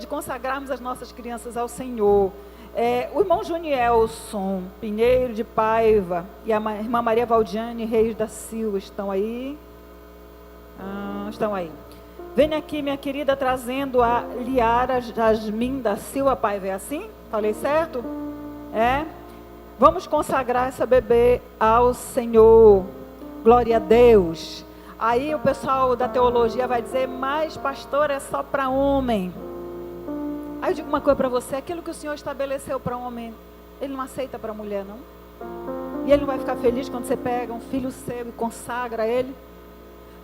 de consagrarmos as nossas crianças ao Senhor. O irmão Junielson Pinheiro de Paiva e a irmã Maria Valdiane Reis da Silva estão aí? Estão aí. Venha aqui, minha querida, trazendo a Liara Jasmin da Silva Paiva. É assim? Falei certo? Vamos consagrar essa bebê ao Senhor. Glória a Deus. Aí o pessoal da teologia vai dizer, mas pastor, é só para homem. Aí eu digo uma coisa para você, aquilo que o Senhor estabeleceu para homem, Ele não aceita para mulher, não? E Ele não vai ficar feliz quando você pega um filho seu e consagra ele?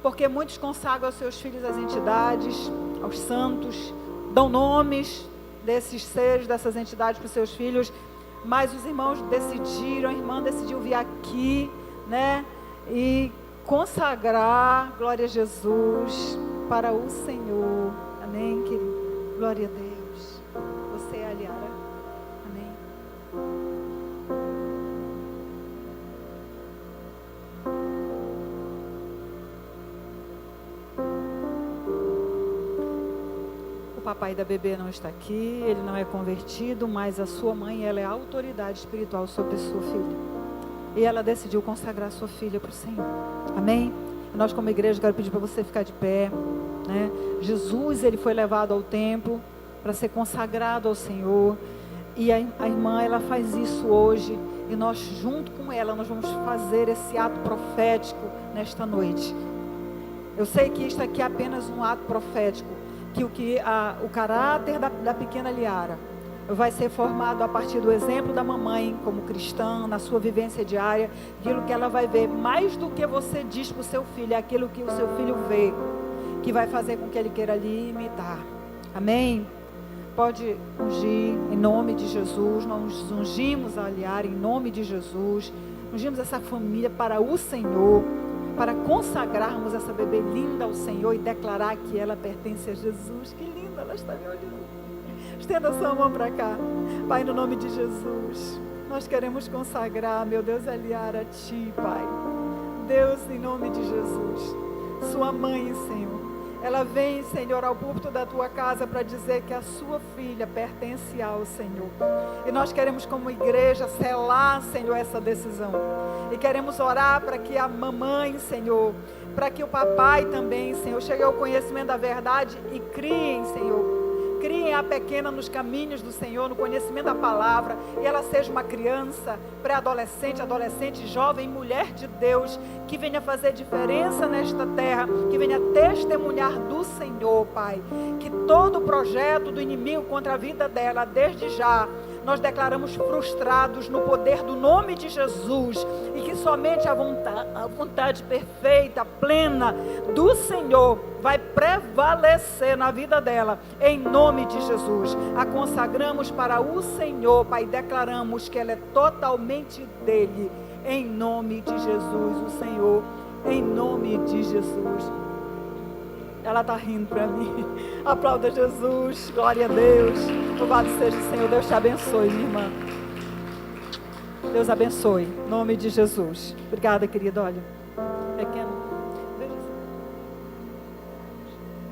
Porque muitos consagram os seus filhos às entidades, aos santos, dão nomes desses seres, dessas entidades para os seus filhos, mas os irmãos decidiram, a irmã decidiu vir aqui, né, e consagrar, glória a Jesus, para o Senhor. Amém, querido? Glória a Deus. Você é a Liara. Amém. O papai da bebê não está aqui, ele não é convertido, mas a sua mãe, ela é a autoridade espiritual sobre a sua filha. E ela decidiu consagrar a sua filha para o Senhor. Amém? E nós como igreja, quero pedir para você ficar de pé, né? Jesus, ele foi levado ao templo para ser consagrado ao Senhor. E a irmã, ela faz isso hoje. E nós, junto com ela, nós vamos fazer esse ato profético nesta noite. Eu sei que isto aqui é apenas um ato profético. Que o caráter da pequena Liara vai ser formado a partir do exemplo da mamãe, como cristã, na sua vivência diária. Aquilo que ela vai ver, mais do que você diz para o seu filho, é aquilo que o seu filho vê, que vai fazer com que ele queira lhe imitar. Amém? Pode ungir em nome de Jesus. Nós ungimos a Liara em nome de Jesus. Ungimos essa família para o Senhor, para consagrarmos essa bebê linda ao Senhor e declarar que ela pertence a Jesus. Que linda, ela está me olhando. Estenda sua mão para cá. Pai, no nome de Jesus, nós queremos consagrar, meu Deus, a Liara a Ti, Pai. Deus, em nome de Jesus, sua mãe, Senhor, ela vem, Senhor, ao púlpito da Tua casa para dizer que a sua filha pertence ao Senhor. E nós queremos, como igreja, selar, Senhor, essa decisão. E queremos orar para que a mamãe, Senhor, para que o papai também, Senhor, chegue ao conhecimento da verdade e criem, Senhor. Criem a pequena nos caminhos do Senhor, no conhecimento da palavra, e ela seja uma criança, pré-adolescente, adolescente, jovem, mulher de Deus, que venha fazer diferença nesta terra, que venha testemunhar do Senhor, Pai. Que todo o projeto do inimigo contra a vida dela, desde já, nós declaramos frustrados no poder do nome de Jesus, e que somente a vontade perfeita, plena do Senhor vai prevalecer na vida dela, em nome de Jesus. A consagramos para o Senhor, Pai, declaramos que ela é totalmente dele, em nome de Jesus, o Senhor, em nome de Jesus. Ela está rindo para mim. Aplauda Jesus, glória a Deus. Louvado seja o Senhor. Deus te abençoe, minha irmã. Deus abençoe, em nome de Jesus. Obrigada, querida. Olha, pequeno. Veja se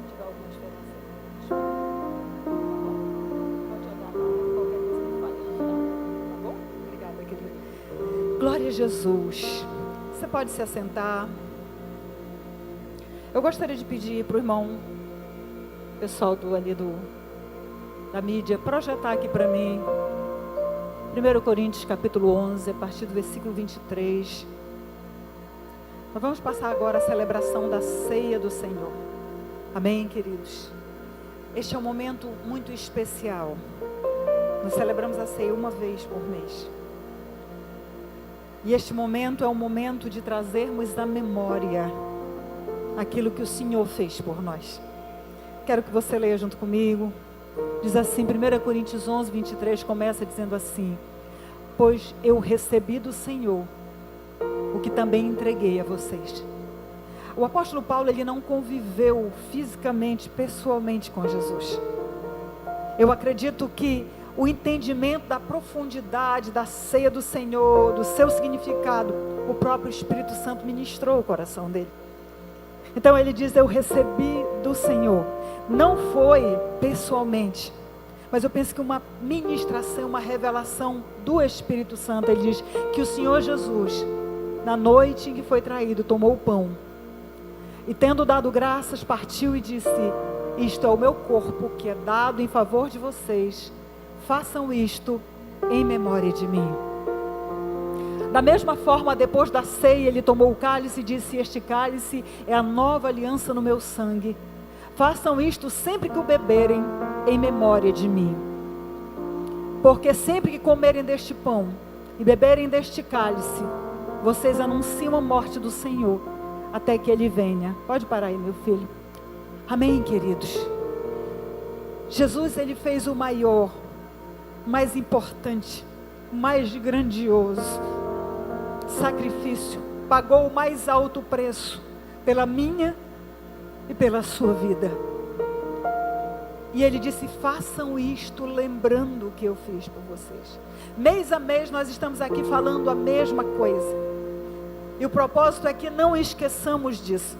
tiver alguma diferença. Pode olhar para qualquer coisa que fale no final. Tá bom? Obrigada, querida. Glória a Jesus. Você pode se assentar. Eu gostaria de pedir para o irmão, pessoal da mídia, projetar aqui para mim, 1 Coríntios capítulo 11, a partir do versículo 23. Nós vamos passar agora a celebração da ceia do Senhor. Amém, queridos? Este é um momento muito especial. Nós celebramos a ceia uma vez por mês. E este momento é um momento de trazermos à memória aquilo que o Senhor fez por nós. Quero que você leia junto comigo. Diz assim, 1 Coríntios 11, 23, começa dizendo assim: pois eu recebi do Senhor o que também entreguei a vocês. O apóstolo Paulo, ele não conviveu fisicamente, pessoalmente com Jesus. Eu acredito que o entendimento da profundidade da ceia do Senhor, do seu significado, o próprio Espírito Santo ministrou o coração dele. Então ele diz, eu recebi do Senhor. Não foi pessoalmente, Mas eu penso que uma ministração, uma revelação do Espírito Santo. Ele diz que o Senhor Jesus, na noite em que foi traído, tomou o pão. E tendo dado graças, partiu e disse: isto é o meu corpo que é dado em favor de vocês. Façam isto em memória de mim. Da mesma forma, depois da ceia, ele tomou o cálice e disse: este cálice é a nova aliança no meu sangue. Façam isto sempre que o beberem, em memória de mim. Porque sempre que comerem deste pão e beberem deste cálice, vocês anunciam a morte do Senhor, até que Ele venha. Pode parar aí, meu filho. Amém, queridos? Jesus, Ele fez o maior, mais importante, mais grandioso sacrifício. Pagou o mais alto preço pela minha e pela sua vida. E Ele disse: façam isto lembrando o que eu fiz por vocês. Mês a mês nós estamos aqui falando a mesma coisa. E o propósito é que não esqueçamos disso.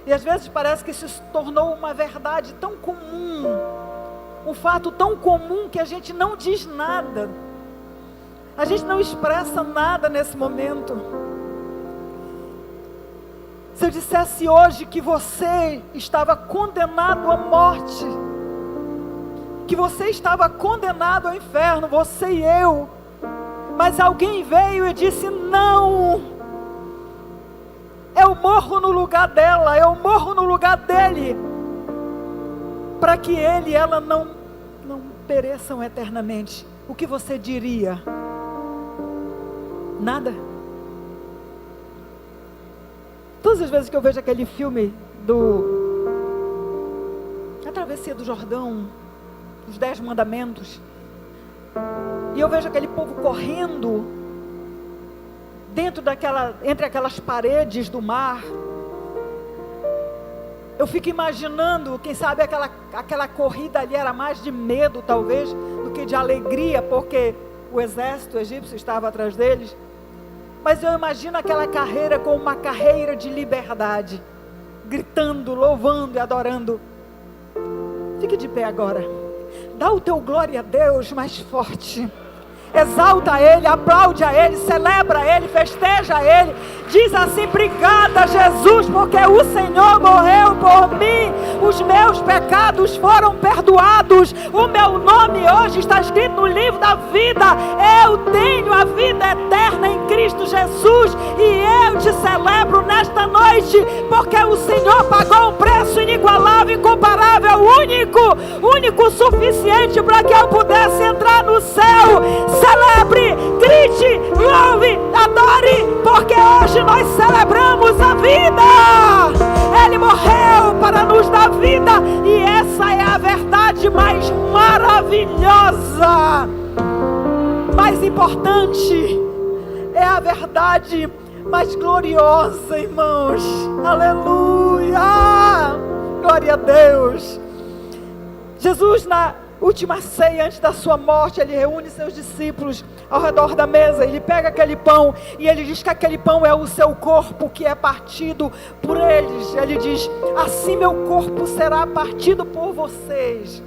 E às vezes parece que isso se tornou uma verdade tão comum, um fato tão comum que a gente não diz nada. A gente não expressa nada nesse momento. Se eu dissesse hoje que você estava condenado à morte, que você estava condenado ao inferno, você e eu, mas alguém veio e disse: não, eu morro no lugar dela, eu morro no lugar dele, para que ele e ela não pereçam eternamente. O que você diria? Nada. Todas as vezes que eu vejo aquele filme A Travessia do Jordão, os 10 Mandamentos, e eu vejo aquele povo correndo entre aquelas paredes do mar, eu fico imaginando, quem sabe aquela corrida ali era mais de medo talvez, do que de alegria, porque o exército egípcio estava atrás deles. Mas eu imagino aquela carreira como uma carreira de liberdade, gritando, louvando e adorando. Fique de pé agora. Dá o teu glória a Deus mais forte. Exalta Ele, aplaude a Ele, celebra Ele, festeja a Ele. Diz assim: obrigada, Jesus, porque o Senhor morreu por mim. Os meus pecados foram perdoados. O meu nome hoje está escrito no livro da vida. Eu tenho a vida eterna em Cristo Jesus. E eu te celebro nesta noite, porque o Senhor pagou um preço inigualável, incomparável, único, suficiente para que eu pudesse entrar no céu. Celebre, grite, louve, adore, porque hoje nós celebramos a vida. Ele morreu para nos dar vida, e essa é a verdade mais maravilhosa, mais importante, é a verdade mais gloriosa, irmãos. Aleluia, glória a Deus. Jesus, na última ceia, antes da sua morte, ele reúne seus discípulos ao redor da mesa. Ele pega aquele pão e ele diz que aquele pão é o seu corpo, que é partido por eles. Ele diz: assim meu corpo será partido por vocês.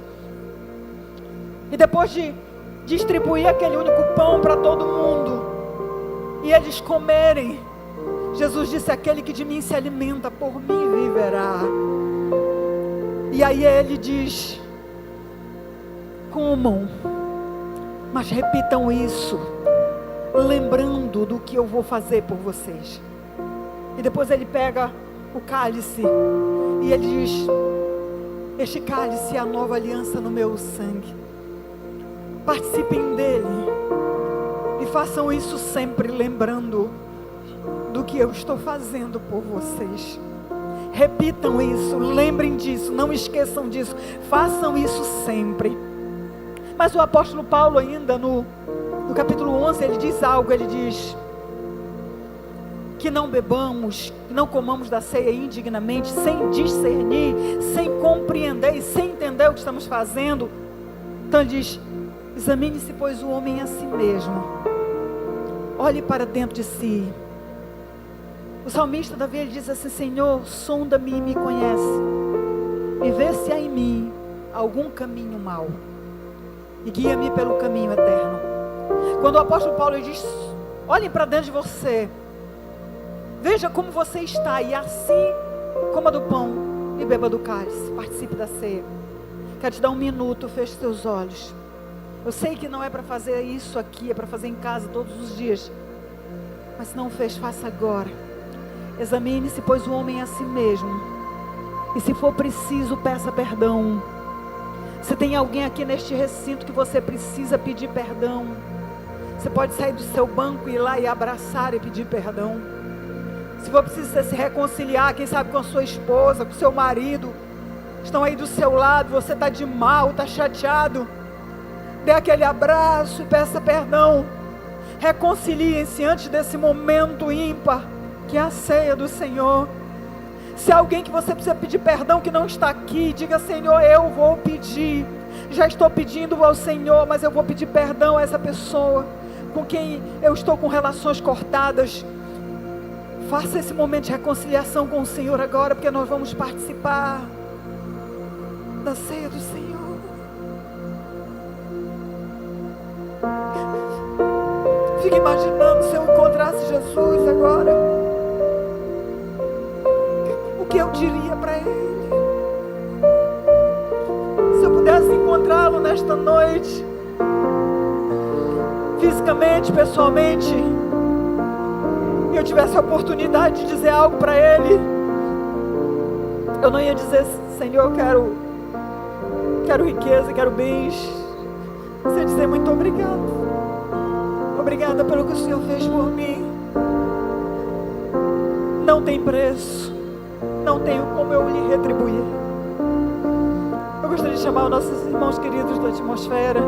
E depois de distribuir aquele único pão para todo mundo e eles comerem, Jesus disse: aquele que de mim se alimenta, por mim viverá. E aí ele diz: comam, mas repitam isso, lembrando do que eu vou fazer por vocês. E depois ele pega o cálice e ele diz: este cálice é a nova aliança no meu sangue. Participem dele e façam isso sempre, lembrando do que eu estou fazendo por vocês. Repitam isso, lembrem disso, não esqueçam disso, façam isso sempre. Mas o apóstolo Paulo, ainda no capítulo 11, ele diz algo. Ele diz que não bebamos, que não comamos da ceia indignamente, sem discernir, sem compreender e sem entender o que estamos fazendo. Então ele diz: examine-se, pois, o homem a si mesmo, olhe para dentro de si. O salmista Davi, ele diz assim: Senhor, sonda-me e me conhece, e vê se há em mim algum caminho mau. e guia-me pelo caminho eterno. Quando o apóstolo Paulo diz: olhem para dentro de você, veja como você está, e assim coma do pão e beba do cálice, participe da ceia. Quero te dar um minuto, feche seus olhos. Eu sei que não é para fazer isso aqui, é para fazer em casa todos os dias, mas se não fez, faça agora. Examine-se, pois o homem é a si mesmo, e se for preciso, peça perdão. Se tem alguém aqui neste recinto que você precisa pedir perdão, você pode sair do seu banco e ir lá e abraçar e pedir perdão. Se for preciso você se reconciliar, quem sabe com a sua esposa, com o seu marido, estão aí do seu lado, você está de mal, está chateado, dê aquele abraço e peça perdão. Reconciliem-se antes desse momento ímpar, que é a ceia do Senhor. Se há alguém que você precisa pedir perdão que não está aqui, diga: Senhor, eu vou pedir. Já estou pedindo ao Senhor, mas eu vou pedir perdão a essa pessoa com quem eu estou com relações cortadas. Faça esse momento de reconciliação com o Senhor agora, porque nós vamos participar da ceia do Senhor. Fique imaginando se eu encontrasse Jesus agora, o que eu diria para Ele? Se eu pudesse encontrá-lo nesta noite, fisicamente, pessoalmente, e eu tivesse a oportunidade de dizer algo para Ele, eu não ia dizer: Senhor, eu quero riqueza, quero bens. Você ia dizer: muito obrigado. Obrigada pelo que o Senhor fez por mim. Não tem preço, não tenho como eu lhe retribuir. Eu gostaria de chamar os nossos irmãos queridos da atmosfera,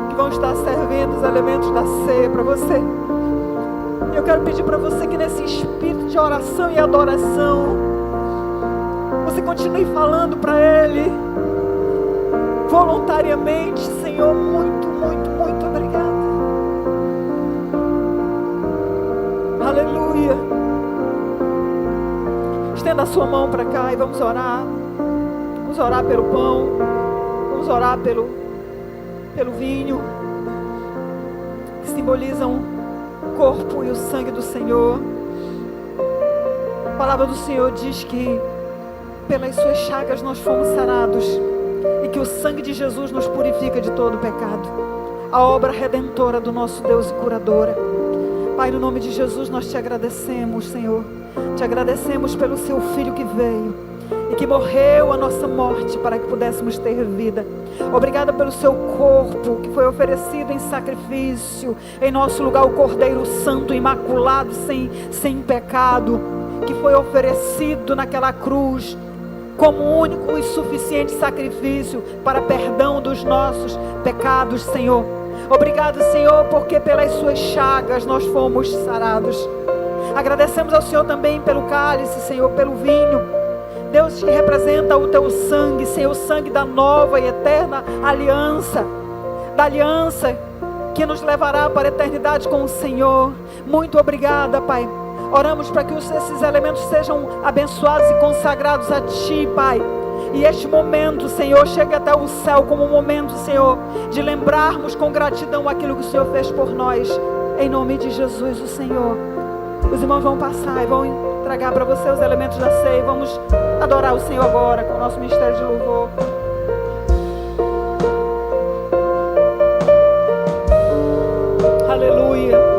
que vão estar servindo os elementos da ceia para você. Eu quero pedir para você que nesse espírito de oração e adoração, você continue falando para Ele voluntariamente: Senhor, muito, muito, muito obrigado. Aleluia. Estenda a sua mão para cá e vamos orar. Vamos orar pelo pão, vamos orar pelo vinho, que simbolizam o corpo e o sangue do Senhor. A palavra do Senhor diz que pelas suas chagas nós fomos sarados, e que o sangue de Jesus nos purifica de todo pecado. A obra redentora do nosso Deus e curadora. Pai, no nome de Jesus nós te agradecemos, Senhor. Te agradecemos pelo seu Filho que veio e que morreu a nossa morte para que pudéssemos ter vida. Obrigada pelo seu corpo que foi oferecido em sacrifício em nosso lugar, o Cordeiro Santo, imaculado, sem pecado, que foi oferecido naquela cruz como único e suficiente sacrifício para perdão dos nossos pecados, Senhor. Obrigado, Senhor, porque pelas suas chagas nós fomos sarados. Agradecemos ao Senhor também pelo cálice, Senhor, pelo vinho. Deus, que representa o teu sangue, Senhor, o sangue da nova e eterna aliança, da aliança que nos levará para a eternidade com o Senhor. Muito obrigada, Pai. Oramos para que esses elementos sejam abençoados e consagrados a Ti, Pai. E este momento, Senhor, chegue até o céu como um momento, Senhor, de lembrarmos com gratidão aquilo que o Senhor fez por nós. Em nome de Jesus, o Senhor. Os irmãos vão passar e vão entregar para você os elementos da ceia. Vamos adorar o Senhor agora com o nosso ministério de louvor. Aleluia.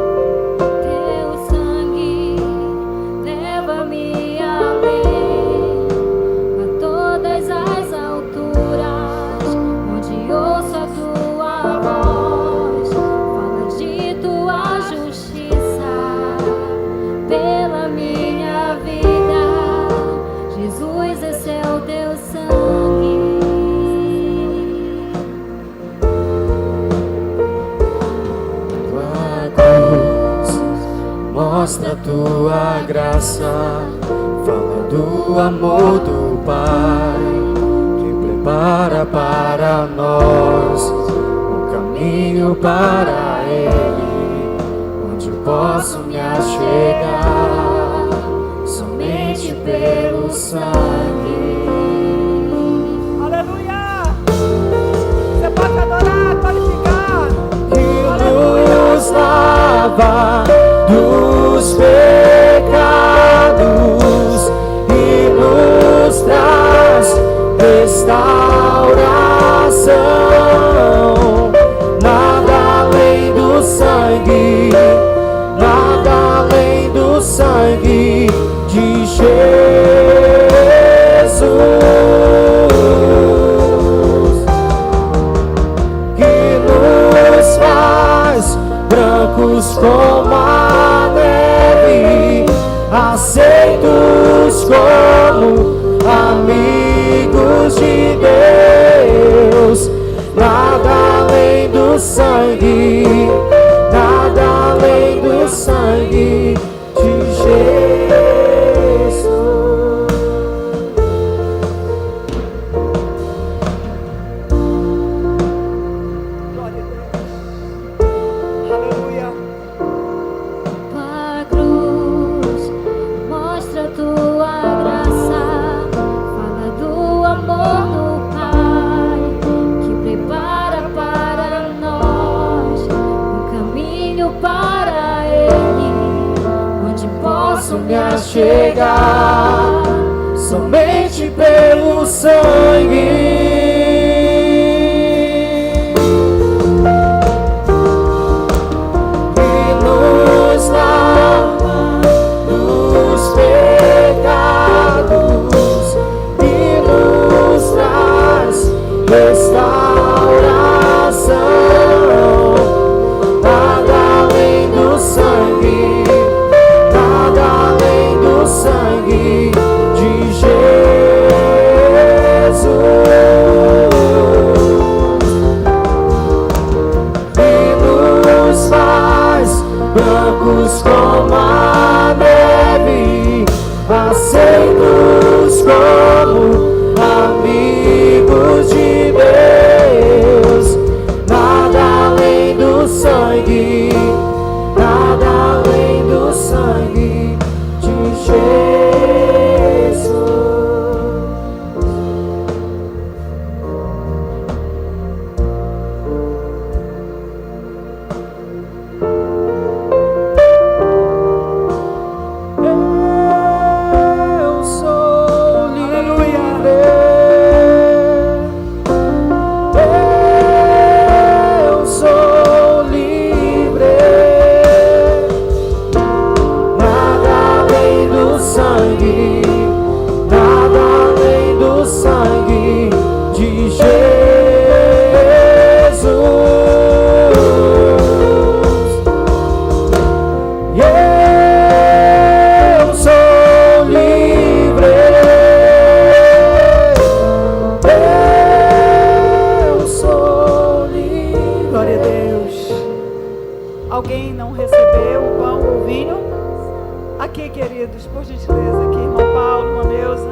Mostra a tua graça, fala do amor do Pai, que prepara para nós o caminho para Ele, onde eu posso me achegar, somente pelo sangue. Aleluia! Você pode adorar. lava dos pecados e nos traz restauração. Nada além do sangue, nada além do sangue de Jesus, que nos faz brancos como a neve, aceitos como amigos de Deus. Nada além do sangue, nada além do sangue de Jesus. Glória a Deus. Aleluia. Tua cruz mostra tua graça, fala do amor do Pai, que prepara para nós um caminho para Ele, onde posso Me achegar somente pelo sangue. Que nos lava dos pecados e nos traz restauração. Nada além do sangue, nada além do sangue de Jesus, que nos faz brancos como a neve, aceitos como amigos de Deus. Nada além do sangue, nada além do sangue de Jesus. Eu sou livre. Eu sou livre. Nada além do sangue, nada além do sangue de Jesus. Eu sou livre. Eu sou livre. Glória a Deus. Alguém não recebeu o pão ou o vinho? Aqui, queridos, por gentileza, aqui, irmão Paulo, irmã Neuza.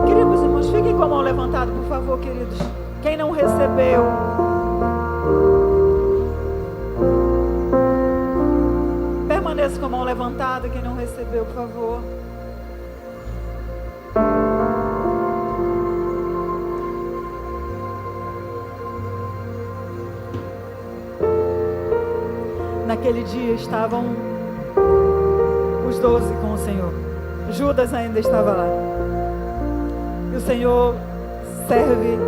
Queridos irmãos, fiquem com a mão levantada, por favor, queridos. Quem não recebeu, permaneça com a mão levantada. Quem não recebeu, por favor. Naquele dia estavam os 12 com o Senhor. Judas ainda estava lá. E o Senhor serve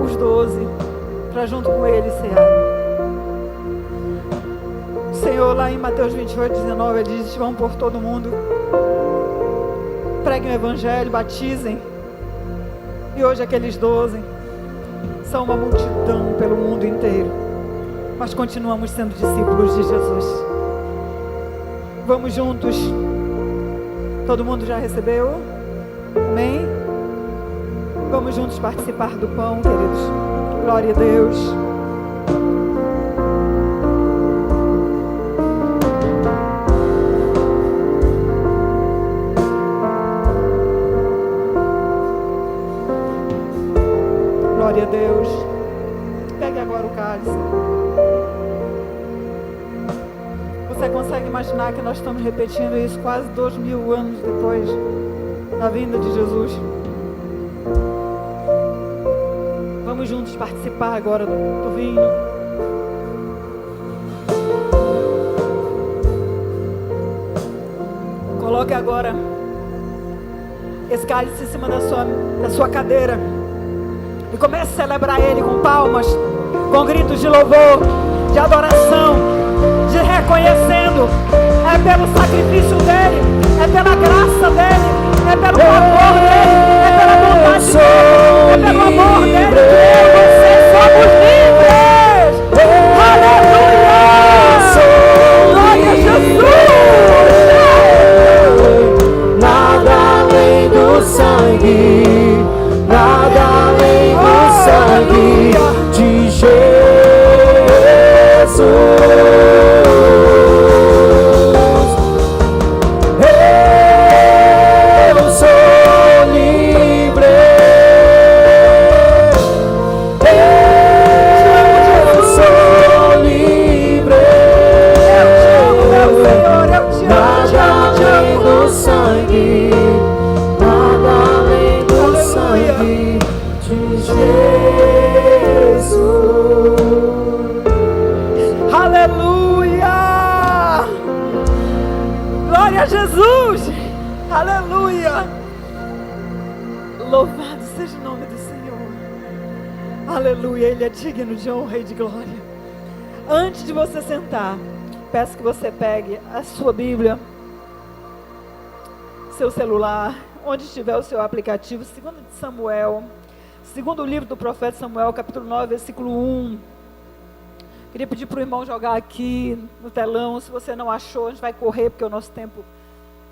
os 12 para junto com ele cear. O Senhor lá em Mateus 28, 19, ele diz: vão por todo mundo, preguem o Evangelho, batizem. E hoje aqueles 12 são uma multidão pelo mundo inteiro. Mas continuamos sendo discípulos de Jesus. Vamos juntos. Todo mundo já recebeu? Amém? Vamos juntos participar do pão, queridos. Glória a Deus. Glória a Deus. Pegue agora o cálice. Você consegue imaginar que nós estamos repetindo isso quase 2000 anos depois da vinda de Jesus? Vamos juntos participar agora do vinho. Coloque agora esse cálice em cima da sua cadeira e comece a celebrar ele com palmas, com gritos de louvor, de adoração, de reconhecendo. É pelo sacrifício dele, é pela graça dele, é pelo favor dele, é pela bondade dele, é pelo amor dele que eu e você somos livres. Aleluia! Glória a Jesus! Nada além do sangue, nada além do sangue de Jesus. Eu sou livre. Eu sou livre. Nada além do sangue, nada além do sangue de Jesus. Aleluia! Glória a Jesus! Aleluia! Louvado seja o nome do Senhor. Aleluia! Ele é digno de honra e de glória. Antes de você sentar, peço que você pegue a sua Bíblia, seu celular, onde estiver o seu aplicativo, 2 de Samuel, segundo livro do profeta Samuel, capítulo 9, versículo 1. Queria pedir para o irmão jogar aqui no telão. Se você não achou, a gente vai correr, porque o nosso tempo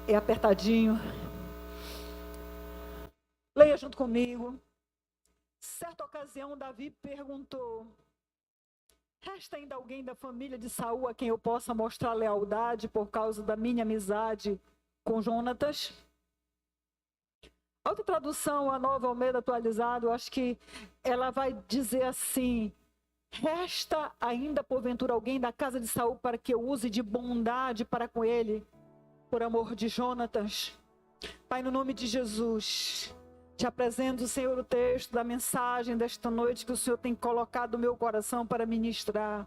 é apertadinho. Leia junto comigo. Certa ocasião, Davi perguntou: resta ainda alguém da família de Saul a quem eu possa mostrar lealdade por causa da minha amizade com Jonatas? A outra tradução, a Nova Almeida atualizada, eu acho que ela vai dizer assim: resta ainda porventura alguém da casa de Saul para que eu use de bondade para com ele, por amor de Jonatas? Pai, no nome de Jesus, te apresento, Senhor, o texto da mensagem desta noite que o Senhor tem colocado no meu coração para ministrar.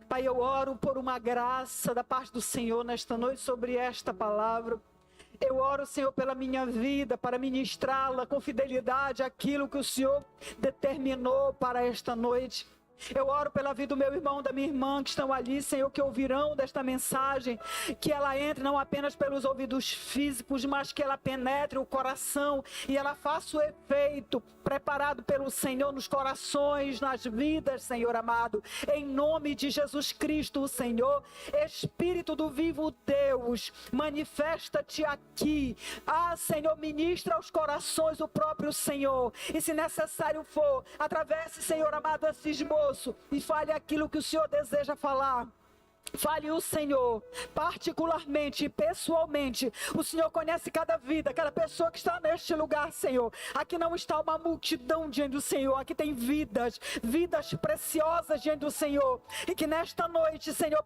Pai, eu oro por uma graça da parte do Senhor nesta noite sobre esta palavra. Eu oro, Senhor, pela minha vida, para ministrá-la com fidelidade aquilo que o Senhor determinou para esta noite. Eu oro pela vida do meu irmão, da minha irmã que estão ali, Senhor, que ouvirão desta mensagem, que ela entre não apenas pelos ouvidos físicos, mas que ela penetre o coração e ela faça o efeito preparado pelo Senhor nos corações, nas vidas, Senhor amado. Em nome de Jesus Cristo, o Senhor, Espírito do vivo Deus, manifesta-te aqui. Ah, Senhor, ministra aos corações o próprio Senhor. E se necessário for, atravesse, Senhor amado, esses moços e fale aquilo que o Senhor deseja falar. Fale o Senhor, particularmente e pessoalmente. O Senhor conhece cada vida, cada pessoa que está neste lugar, Senhor. Aqui não está uma multidão diante do Senhor, aqui tem vidas preciosas diante do Senhor. E que nesta noite, Senhor,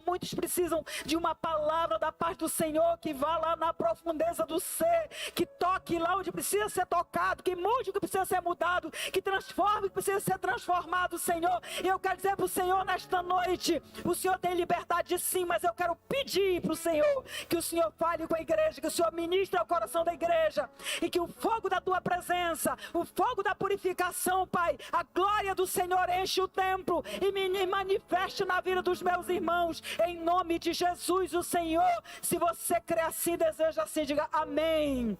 muitos precisam de uma palavra da parte do Senhor, que vá lá na profundeza do ser, que toque lá onde precisa ser tocado, que mude o que precisa ser mudado, que transforme o que precisa ser transformado, Senhor. E eu quero dizer para o Senhor nesta noite, o Senhor tem liberdade sim, mas eu quero pedir para o Senhor que o Senhor fale com a igreja, que o Senhor ministre ao coração da igreja e que o fogo da tua presença, o fogo da purificação, Pai, a glória do Senhor enche o templo e me manifeste na vida dos meus irmãos, em nome de Jesus, o Senhor. Se você crê assim, deseja assim, diga amém.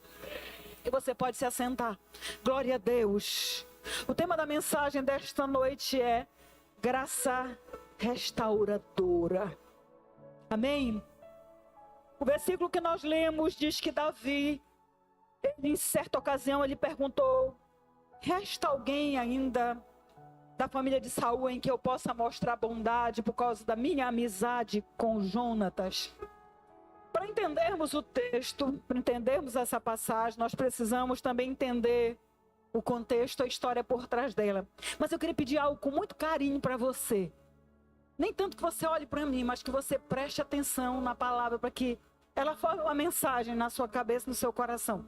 E você pode se assentar. Glória a Deus. O tema da mensagem desta noite é graça restauradora. Amém? O versículo que nós lemos diz que Davi, em certa ocasião, ele perguntou: resta alguém ainda da família de Saul em que eu possa mostrar bondade por causa da minha amizade com Jonatas? Para entendermos o texto, para entendermos essa passagem, nós precisamos também entender o contexto, a história por trás dela. Mas eu queria pedir algo com muito carinho para você. Nem tanto que você olhe para mim, mas que você preste atenção na palavra, para que ela forme uma mensagem na sua cabeça, no seu coração.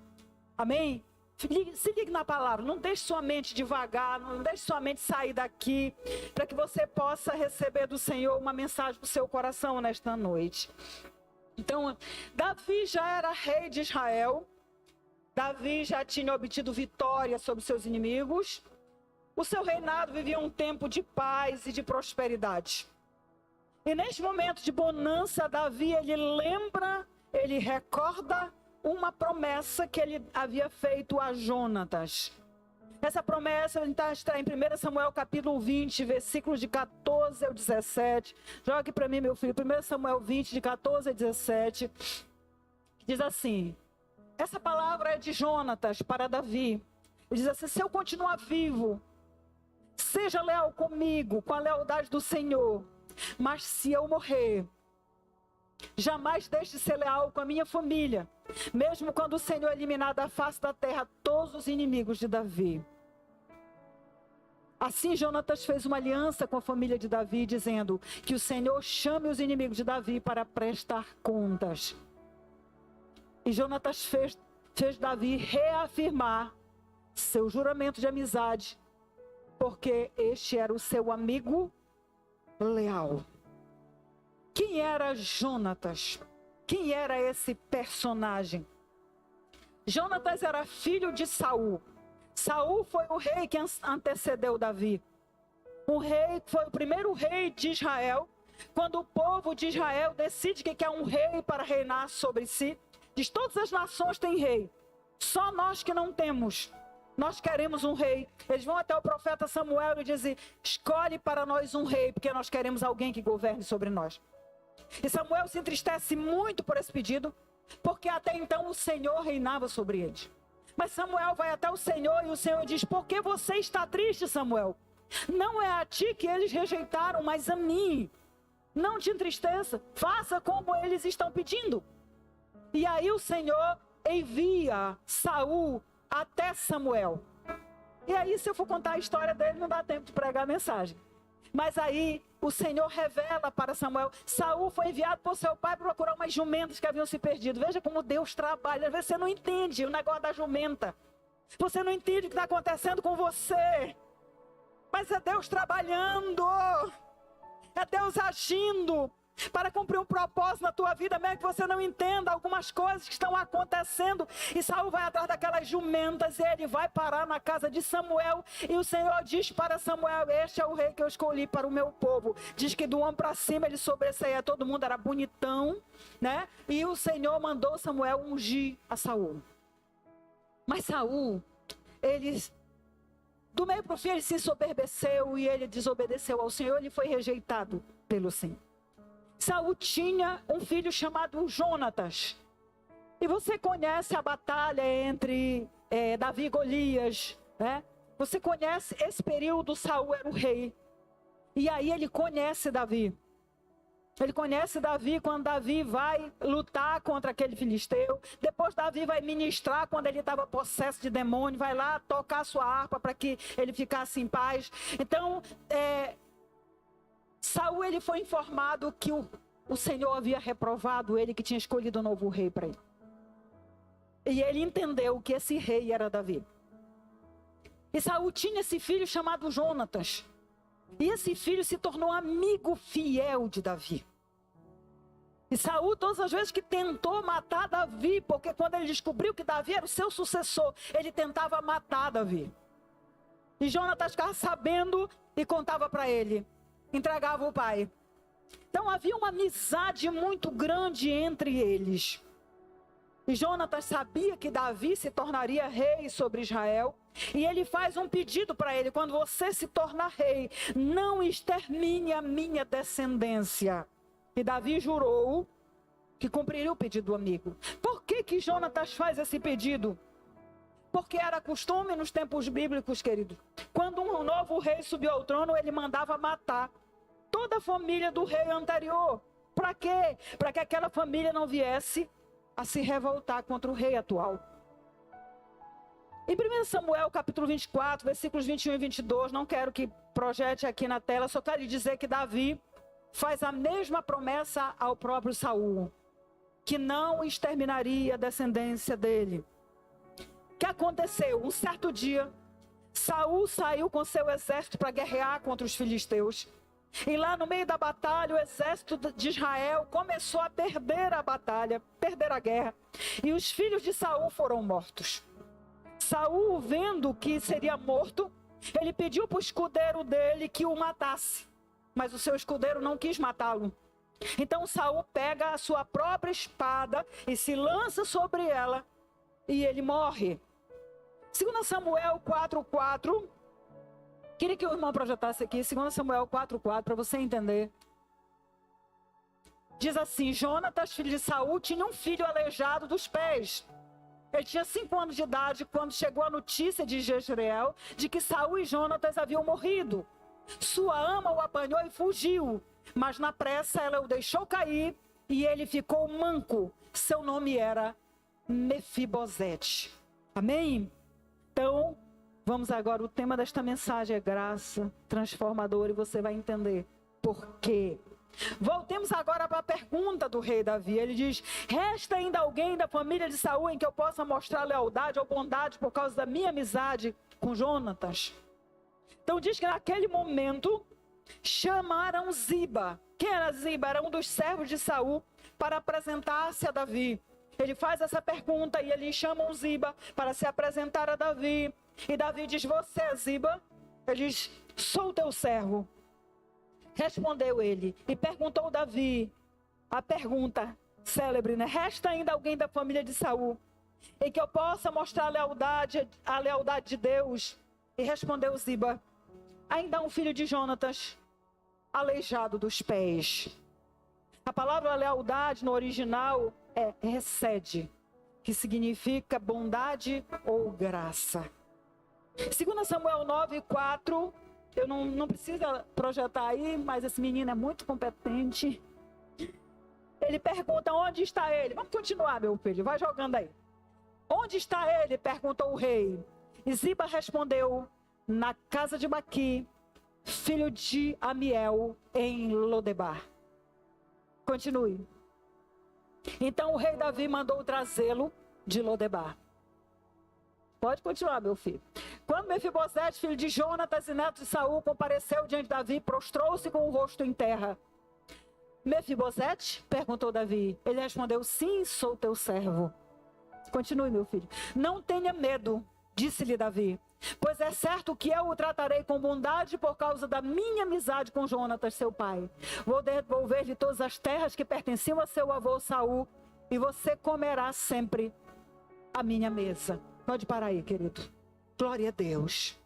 Amém? Se ligue na palavra, não deixe sua mente devagar, não deixe sua mente sair daqui, para que você possa receber do Senhor uma mensagem para o seu coração nesta noite. Então, Davi já era rei de Israel. Davi já tinha obtido vitória sobre seus inimigos. O seu reinado vivia um tempo de paz e de prosperidade. E neste momento de bonança, Davi, ele recorda uma promessa que ele havia feito a Jonatas. Essa promessa está em 1 Samuel capítulo 20, versículos de 14 ao 17. Jogue para mim, meu filho, 1 Samuel 20, de 14 a 17. Diz assim, essa palavra é de Jonatas para Davi. Ele diz assim, se eu continuar vivo, seja leal comigo, com a lealdade do Senhor. Mas se eu morrer, jamais deixe de ser leal com a minha família, mesmo quando o Senhor eliminar da face da terra todos os inimigos de Davi. Assim Jonatas fez uma aliança com a família de Davi, dizendo que o Senhor chame os inimigos de Davi para prestar contas. E Jonatas fez Davi reafirmar seu juramento de amizade, porque este era o seu amigo leal. Quem era Jonatas? Quem era esse personagem? Jonatas era filho de Saul. Saul foi o rei que antecedeu Davi. O rei foi o primeiro rei de Israel. Quando o povo de Israel decide que quer um rei para reinar sobre si, diz: todas as nações têm rei, só nós que não temos. Nós queremos um rei. Eles vão até o profeta Samuel e dizem: escolhe para nós um rei, porque nós queremos alguém que governe sobre nós. E Samuel se entristece muito por esse pedido, porque até então o Senhor reinava sobre eles. Mas Samuel vai até o Senhor e o Senhor diz: por que você está triste, Samuel? Não é a ti que eles rejeitaram, mas a mim. Não te entristeça, faça como eles estão pedindo. E aí o Senhor envia Saul até Samuel. E aí, se eu for contar a história dele, não dá tempo de pregar a mensagem. Mas aí o Senhor revela para Samuel: Saul foi enviado por seu pai para procurar umas jumentas que haviam se perdido. Veja como Deus trabalha. Às vezes você não entende o negócio da jumenta. Você não entende o que está acontecendo com você. Mas é Deus trabalhando. É Deus agindo para cumprir um propósito na tua vida, mesmo que você não entenda algumas coisas que estão acontecendo. E Saul vai atrás daquelas jumentas e ele vai parar na casa de Samuel. E o Senhor diz para Samuel: este é o rei que eu escolhi para o meu povo. Diz que do ombro para cima ele sobressaía, todo mundo era bonitão, né? E o Senhor mandou Samuel ungir a Saul. Mas Saul, do meio para o fim, ele se ensoberbeceu e ele desobedeceu ao Senhor. Ele foi rejeitado pelo Senhor. Saul tinha um filho chamado Jonatas. E você conhece a batalha entre Davi e Golias, né? Você conhece esse período. Saul era o rei. E aí ele conhece Davi. Ele conhece Davi quando Davi vai lutar contra aquele filisteu. Depois Davi vai ministrar quando ele estava possesso de demônio. Vai lá tocar sua harpa para que ele ficasse em paz. Então, Saul, ele foi informado que o Senhor havia reprovado ele, que tinha escolhido um novo rei para ele. E ele entendeu que esse rei era Davi. E Saul tinha esse filho chamado Jonatas. E esse filho se tornou amigo fiel de Davi. E Saul, todas as vezes que tentou matar Davi, porque quando ele descobriu que Davi era o seu sucessor, ele tentava matar Davi. E Jonatas ficava sabendo e contava para ele. Entregava o pai. Então havia uma amizade muito grande entre eles. E Jonatas sabia que Davi se tornaria rei sobre Israel. E ele faz um pedido para ele: quando você se tornar rei, não extermine a minha descendência. E Davi jurou que cumpriria o pedido do amigo. Por que Jonatas faz esse pedido? Porque era costume nos tempos bíblicos, querido. Quando um novo rei subiu ao trono, ele mandava matar toda a família do rei anterior. Para quê? Para que aquela família não viesse a se revoltar contra o rei atual. Em 1 Samuel capítulo 24, versículos 21 e 22, não quero que projete aqui na tela, só quero lhe dizer que Davi faz a mesma promessa ao próprio Saul, que não exterminaria a descendência dele. O que aconteceu? Um certo dia, Saul saiu com seu exército para guerrear contra os filisteus. E lá no meio da batalha, o exército de Israel começou a perder a batalha, perder a guerra. E os filhos de Saul foram mortos. Saul, vendo que seria morto, ele pediu para o escudeiro dele que o matasse. Mas o seu escudeiro não quis matá-lo. Então Saul pega a sua própria espada e se lança sobre ela e ele morre. 2 Samuel 4:4. Queria que o irmão projetasse aqui, 2 Samuel 4:4, para você entender. Diz assim: Jonatas, filho de Saul, tinha um filho aleijado dos pés. Ele tinha 5 anos de idade quando chegou a notícia de Jezreel de que Saul e Jonatas haviam morrido. Sua ama o apanhou e fugiu, mas na pressa ela o deixou cair e ele ficou manco. Seu nome era Mefibosete. Amém? Então, vamos agora, o tema desta mensagem é graça transformadora e você vai entender por quê. Voltemos agora para a pergunta do rei Davi. Ele diz: resta ainda alguém da família de Saul em que eu possa mostrar lealdade ou bondade por causa da minha amizade com Jonatas? Então diz que naquele momento chamaram Ziba. Quem era Ziba? Era um dos servos de Saul para apresentar-se a Davi. Ele faz essa pergunta e eles chamam Ziba para se apresentar a Davi. E Davi diz: você é Ziba? Ele diz: sou teu servo. Respondeu ele e perguntou Davi a pergunta célebre, né? Resta ainda alguém da família de Saul em que eu possa mostrar a lealdade de Deus? E respondeu Ziba: ainda há um filho de Jonatas, aleijado dos pés. A palavra lealdade no original é hesed, que significa bondade ou graça. 2 Samuel 9:4, eu não precisa projetar aí, mas esse menino é muito competente. Ele pergunta: onde está ele? Vamos continuar, meu filho, vai jogando aí. Onde está ele? Perguntou o rei. E Ziba respondeu: na casa de Maqui, filho de Amiel, em Lodebar. Continue. Então o rei Davi mandou trazê-lo de Lodebar. Pode continuar, meu filho. Quando Mefibosete, filho de Jonatas e neto de Saul, compareceu diante de Davi, prostrou-se com o rosto em terra. Mefibosete? Perguntou Davi. Ele respondeu: sim, sou teu servo. Continue, meu filho. Não tenha medo, disse-lhe Davi, pois é certo que eu o tratarei com bondade por causa da minha amizade com Jonatas, seu pai. Vou devolver-lhe todas as terras que pertenciam a seu avô Saul, e você comerá sempre a minha mesa. Pode parar aí, querido. Glória a Deus.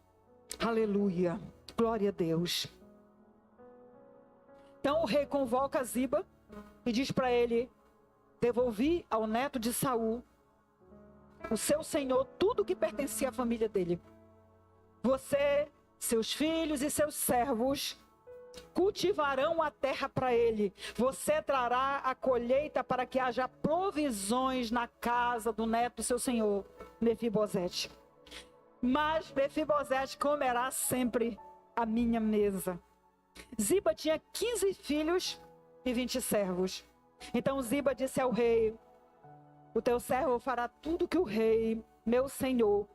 Aleluia. Glória a Deus. Então o rei convoca Ziba e diz para ele: devolvi ao neto de Saul, o seu senhor, tudo que pertencia à família dele. Você, seus filhos e seus servos cultivarão a terra para ele. Você trará a colheita para que haja provisões na casa do neto do seu senhor, Mefibosete. Mas Mefibosete comerá sempre a minha mesa. Ziba tinha 15 filhos e 20 servos. Então Ziba disse ao rei: o teu servo fará tudo que o rei, meu senhor,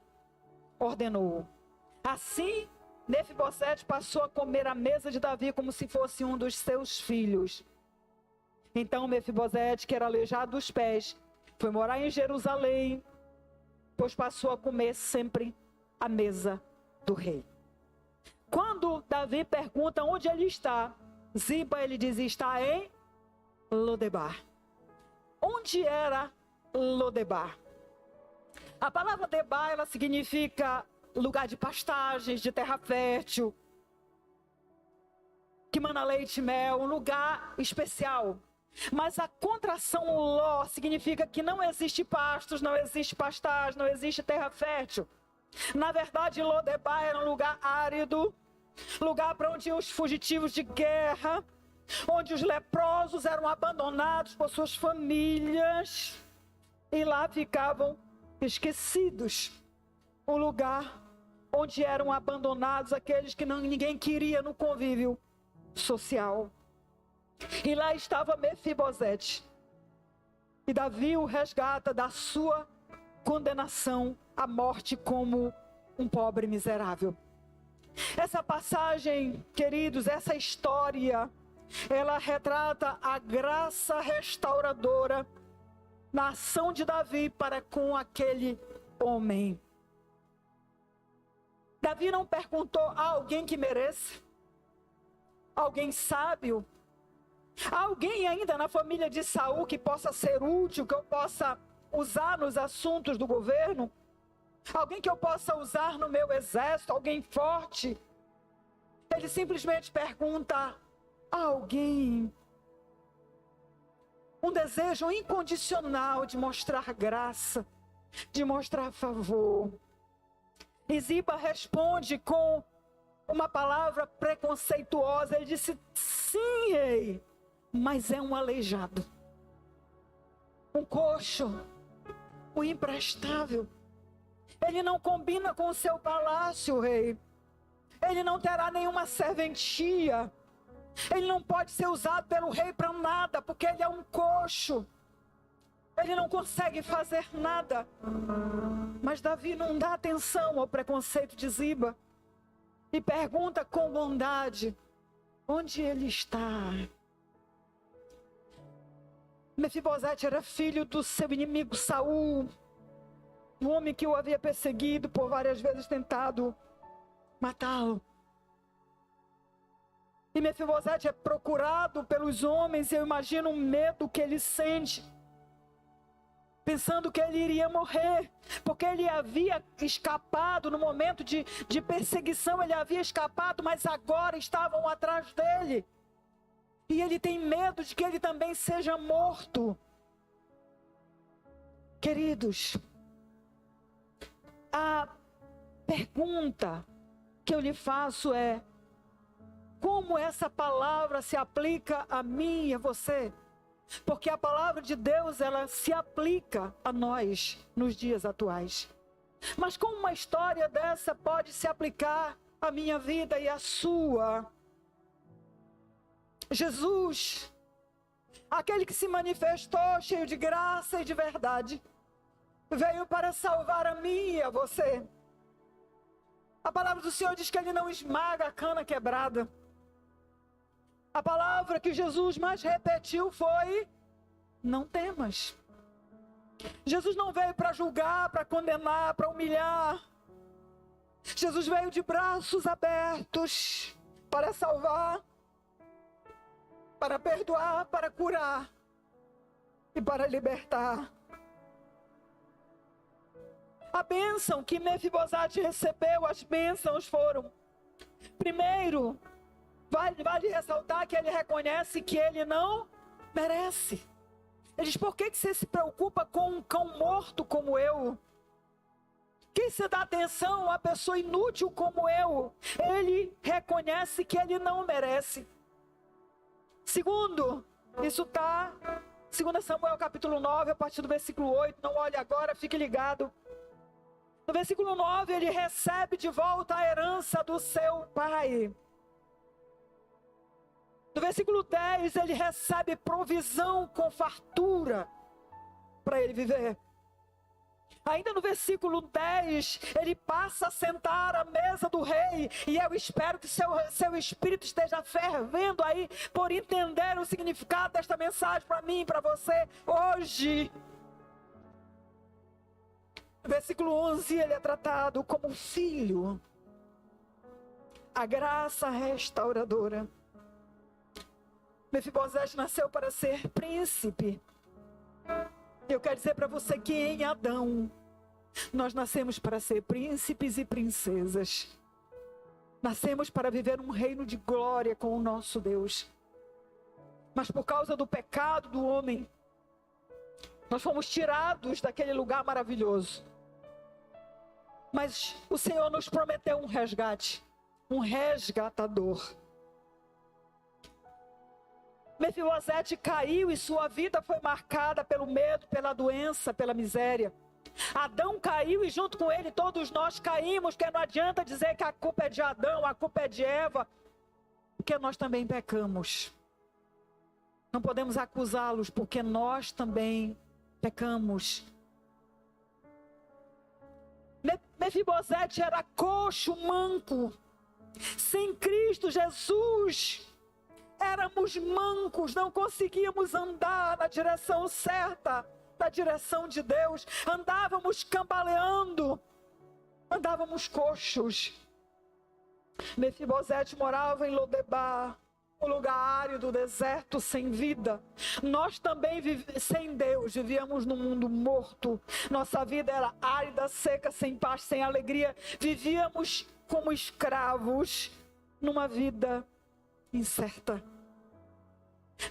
ordenou. Assim, Mefibosete passou a comer à mesa de Davi como se fosse um dos seus filhos. Então Mefibosete, que era aleijado dos pés, foi morar em Jerusalém, pois passou a comer sempre à mesa do rei. Quando Davi pergunta onde ele está, Ziba, ele diz: está em Lodebar. Onde era Lodebar? A palavra Debar, ela significa lugar de pastagens, de terra fértil, que mana leite e mel, um lugar especial. Mas a contração Ló significa que não existe pastos, não existe pastagem, não existe terra fértil. Na verdade, Lodebar era um lugar árido, lugar para onde os fugitivos de guerra, onde os leprosos eram abandonados por suas famílias e lá ficavam esquecidos. Um lugar onde eram abandonados aqueles que ninguém queria no convívio social. E lá estava Mefibosete. E Davi o resgata da sua condenação à morte como um pobre miserável. Essa passagem, queridos, essa história, ela retrata a graça restauradora na ação de Davi para com aquele homem. Davi não perguntou a alguém que mereça, alguém sábio, alguém ainda na família de Saul que possa ser útil, que eu possa usar nos assuntos do governo, alguém que eu possa usar no meu exército, alguém forte. Ele simplesmente pergunta a alguém, um desejo incondicional de mostrar graça, de mostrar favor. E Ziba responde com uma palavra preconceituosa. Ele disse: sim, rei, mas é um aleijado, um coxo, um imprestável. Ele não combina com o seu palácio, rei. Ele não terá nenhuma serventia. Ele não pode ser usado pelo rei para nada, porque ele é um coxo. Ele não consegue fazer nada. Mas Davi não dá atenção ao preconceito de Ziba e pergunta com bondade: onde ele está? Mefibosete era filho do seu inimigo Saul, um homem que o havia perseguido, por várias vezes tentado matá-lo. E Mefibosete é procurado pelos homens, e eu imagino o medo que ele sente, pensando que ele iria morrer, porque ele havia escapado no momento de perseguição, ele havia escapado, mas agora estavam atrás dele. E ele tem medo de que ele também seja morto. Queridos, a pergunta que eu lhe faço é: como essa palavra se aplica a mim e a você? Porque a palavra de Deus, ela se aplica a nós nos dias atuais. Mas como uma história dessa pode se aplicar à minha vida e à sua? Jesus, aquele que se manifestou cheio de graça e de verdade, veio para salvar a mim e a você. A palavra do Senhor diz que ele não esmaga a cana quebrada. A palavra que Jesus mais repetiu foi: não temas. Jesus não veio para julgar, para condenar, para humilhar. Jesus veio de braços abertos para salvar, para perdoar, para curar e para libertar. A bênção que Mefibosete recebeu, as bênçãos foram: primeiro, vale ressaltar que ele reconhece que ele não merece. Ele diz: por que você se preocupa com um cão morto como eu? Quem se dá atenção a uma pessoa inútil como eu? Ele reconhece que ele não merece. Segundo, isso está 2 Samuel capítulo 9, a partir do versículo 8. Não olhe agora, fique ligado. No versículo 9, ele recebe de volta a herança do seu pai. No versículo 10, ele recebe provisão com fartura para ele viver. Ainda no versículo 10, ele passa a sentar à mesa do rei. E eu espero que seu espírito esteja fervendo aí por entender o significado desta mensagem para mim e para você hoje. No versículo 11, ele é tratado como filho. A graça restauradora. Mefibosete nasceu para ser príncipe. Eu quero dizer para você que em Adão, nós nascemos para ser príncipes e princesas. Nascemos para viver um reino de glória com o nosso Deus. Mas por causa do pecado do homem, nós fomos tirados daquele lugar maravilhoso. Mas o Senhor nos prometeu um resgate, um resgatador. Mefibosete caiu e sua vida foi marcada pelo medo, pela doença, pela miséria. Adão caiu e junto com ele todos nós caímos, porque não adianta dizer que a culpa é de Adão, a culpa é de Eva, porque nós também pecamos. Não podemos acusá-los, porque nós também pecamos. Mefibosete era coxo, manco. Sem Cristo Jesus, éramos mancos, não conseguíamos andar na direção certa, na direção de Deus. Andávamos cambaleando, andávamos coxos. Mefibosete morava em Lodebar, um lugar árido, deserto, sem vida. Nós também, sem Deus, vivíamos num mundo morto. Nossa vida era árida, seca, sem paz, sem alegria. Vivíamos como escravos numa vida incerta.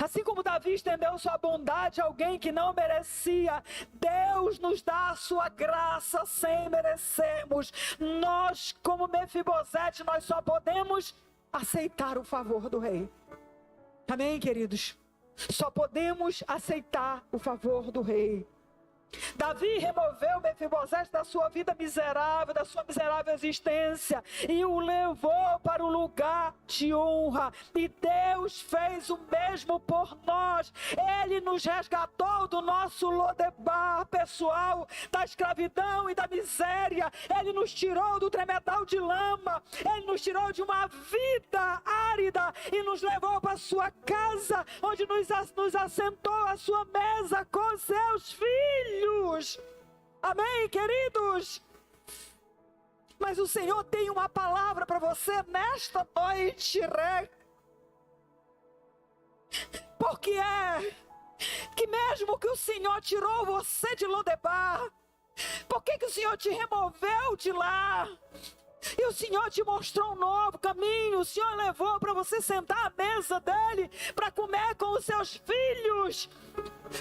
Assim como Davi estendeu sua bondade a alguém que não merecia, Deus nos dá a sua graça sem merecermos. Nós, como Mefibosete, nós só podemos aceitar o favor do rei. Amém, queridos? Só podemos aceitar o favor do rei. Davi removeu Mefibosete da sua vida miserável, da sua miserável existência, e o levou para um lugar de honra. E Deus fez o mesmo por nós. Ele nos resgatou do nosso Lodebar pessoal, da escravidão e da miséria. Ele nos tirou do tremedal de lama. Ele nos tirou de uma vida árida e nos levou para a sua casa, onde nos assentou à sua mesa com seus filhos. Amém, queridos? Mas o Senhor tem uma palavra para você nesta noite, porque é que mesmo que o Senhor tirou você de Lodebar, por que o Senhor te removeu de lá? E o Senhor te mostrou um novo caminho. O Senhor levou para você sentar à mesa dele, para comer com os seus filhos.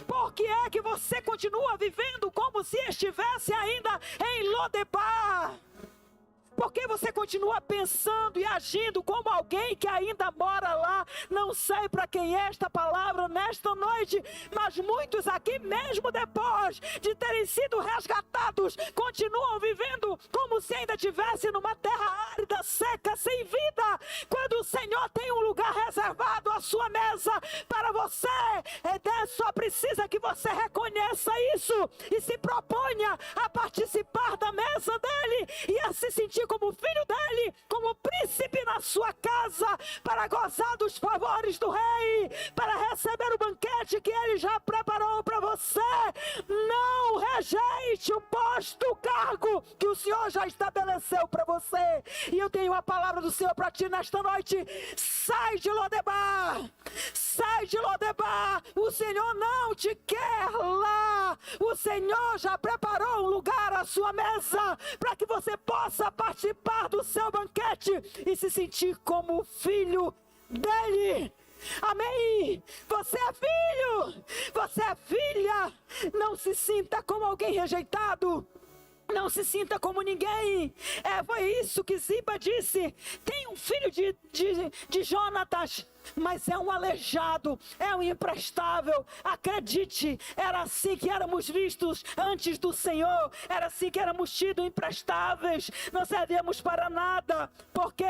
Por que é que você continua vivendo como se estivesse ainda em Lodebar? Por que você continua pensando e agindo como alguém que ainda mora lá? Não sei para quem é esta palavra nesta noite, mas muitos aqui, mesmo depois de terem sido resgatados, continuam vivendo como se ainda estivesse numa terra árida, seca, sem vida. Quando o Senhor tem um lugar reservado à sua mesa para você, Deus só precisa que você reconheça isso e se proponha a participar da mesa dele e a se sentir como filho dele, como príncipe na sua casa, para gozar dos favores do rei, para receber o banquete que ele já preparou para você. Não rejeite o posto, o cargo que o Senhor já estabeleceu para você. E eu tenho a palavra do Senhor para ti nesta noite. Sai de Lodebar, sai de Lodebar. O Senhor não te quer lá. O Senhor já preparou um lugar à sua mesa para que você possa participar do seu banquete e se sentir como filho dele. Amém? Você é filho, você é filha. Não se sinta como alguém rejeitado. Não se sinta como ninguém. Foi isso que Ziba disse. Tem um filho de Jonatas, mas é um aleijado, é um imprestável. Acredite, era assim que éramos vistos antes do Senhor. Era assim que éramos tidos imprestáveis. Não servíamos para nada, porque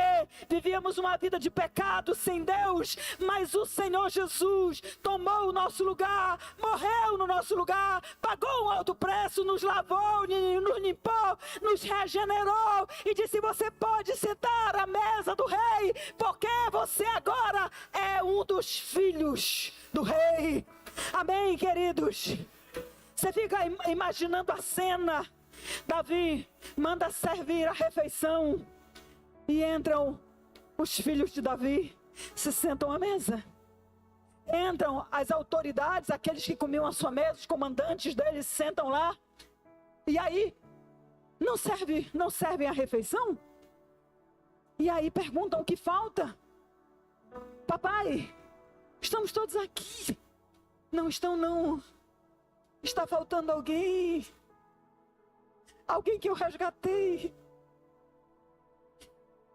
vivíamos uma vida de pecado sem Deus. Mas o Senhor Jesus tomou o nosso lugar, morreu no nosso lugar, pagou um alto preço, nos lavou, nos limpou, nos regenerou e disse: você pode sentar à mesa do rei, porque você agora é um dos filhos do rei. Amém, queridos? Você fica imaginando a cena. Davi manda servir a refeição e entram os filhos de Davi, se sentam à mesa. Entram as autoridades, aqueles que comiam a sua mesa, os comandantes deles sentam lá. E aí, não servem a refeição? E aí perguntam o que falta. Papai, estamos todos aqui. Não estão, não. Está faltando alguém. Alguém que eu resgatei.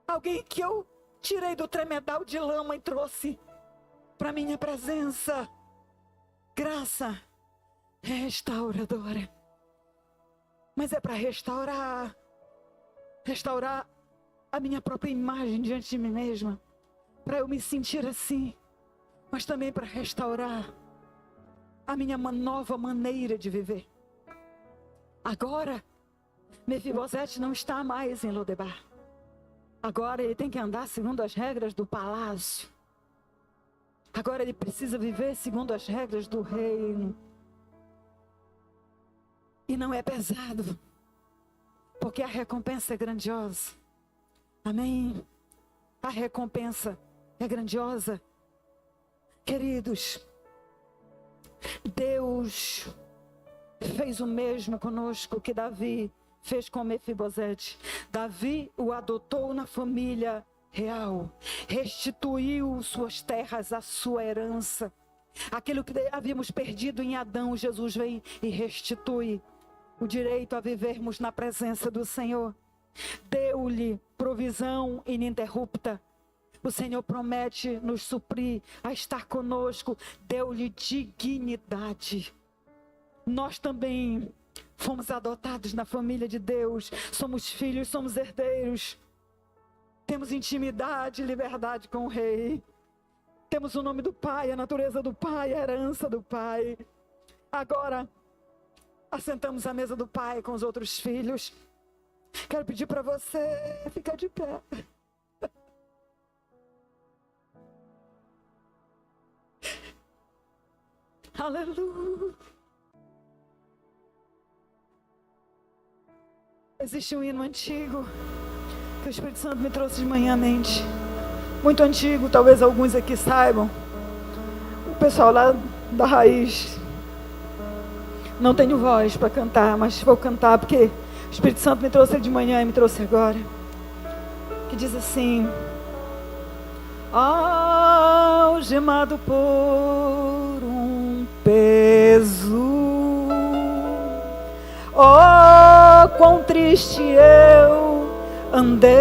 Alguém que eu tirei do tremedal de lama e trouxe para minha presença. Graça restauradora. Mas é para restaurar a minha própria imagem diante de mim mesma, para eu me sentir assim, mas também para restaurar a minha nova maneira de viver. Agora, Mefibosete não está mais em Lodebar. Agora ele tem que andar segundo as regras do palácio. Agora ele precisa viver segundo as regras do reino. E não é pesado, porque a recompensa é grandiosa. Amém? A recompensa é grandiosa. Queridos, Deus fez o mesmo conosco que Davi fez com Mefibosete. Davi o adotou na família real, restituiu suas terras, a sua herança. Aquilo que havíamos perdido em Adão, Jesus vem e restitui o direito a vivermos na presença do Senhor. Deu-lhe provisão ininterrupta. O Senhor promete nos suprir, a estar conosco. Deu-lhe dignidade. Nós também fomos adotados na família de Deus. Somos filhos, somos herdeiros. Temos intimidade e liberdade com o Rei. Temos o nome do Pai, a natureza do Pai, a herança do Pai. Agora, assentamos à mesa do Pai com os outros filhos. Quero pedir para você ficar de pé. Aleluia. Existe um hino antigo que o Espírito Santo me trouxe de manhã à mente. Muito antigo, talvez alguns aqui saibam. O pessoal lá da Raiz. Não tenho voz para cantar, mas vou cantar porque o Espírito Santo me trouxe de manhã e me trouxe agora. Que diz assim: algemado por um peso, oh, quão triste eu andei,